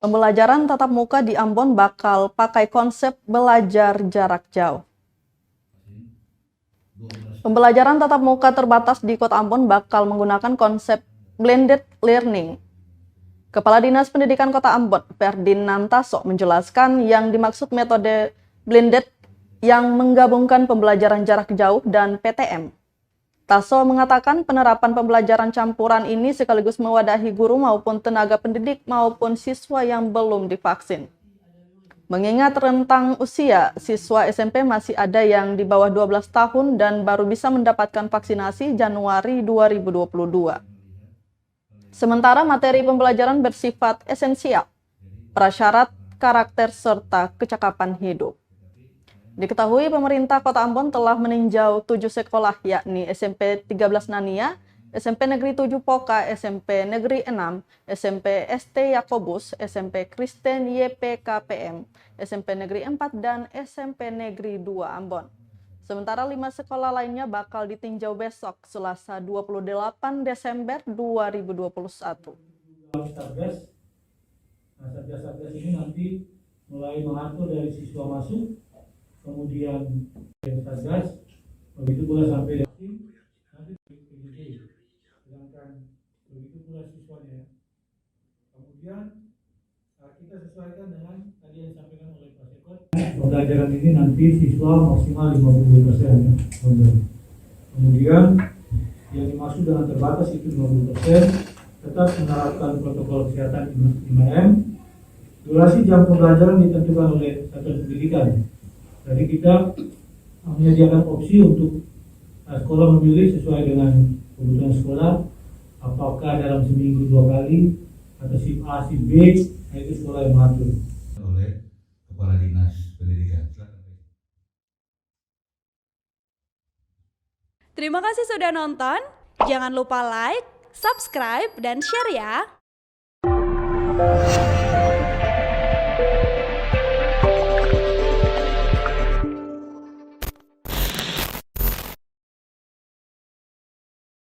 Pembelajaran tatap muka di Ambon bakal pakai konsep belajar jarak jauh. Pembelajaran tatap muka terbatas di Kota Ambon bakal menggunakan konsep blended learning. Kepala Dinas Pendidikan Kota Ambon, Ferdinantaso, menjelaskan yang dimaksud metode blended yang menggabungkan pembelajaran jarak jauh dan PTM. Taso mengatakan penerapan pembelajaran campuran ini sekaligus mewadahi guru maupun tenaga pendidik maupun siswa yang belum divaksin. Mengingat rentang usia, siswa SMP masih ada yang di bawah 12 tahun dan baru bisa mendapatkan vaksinasi Januari 2022. Sementara materi pembelajaran bersifat esensial, prasyarat, karakter, serta kecakapan hidup. Diketahui pemerintah Kota Ambon telah meninjau 7 sekolah yakni SMP 13 Nania, SMP Negeri 7 Poka, SMP Negeri 6, SMP ST Yakobus, SMP Kristen YPKPM, SMP Negeri 4, dan SMP Negeri 2 Ambon. Sementara 5 sekolah lainnya bakal ditinjau besok, Selasa 28 Desember 2021. Satgas ini nanti mulai mengatur dari siswa masuk, kemudian Satgas, begitu pula sampai nanti PJJ, sedangkan begitu pula siswanya. Kemudian kita sesuaikan dengan tadi yang disampaikan oleh Pak Sekot. Pembelajaran ini nanti siswa maksimal 50%. Kemudian yang dimaksud dengan terbatas itu 50%, tetap menerapkan protokol kesehatan 5M. Durasi jam pembelajaran ditentukan oleh satuan pendidikan. Jadi kita menyediakan opsi untuk sekolah memilih sesuai dengan kebutuhan sekolah, apakah dalam seminggu 2 kali atau SIP A, SIP B, itu sekolah yang mengatur. Oleh Kepala Dinas Pendidikan. Terima kasih sudah nonton. Jangan lupa like, subscribe, dan share ya.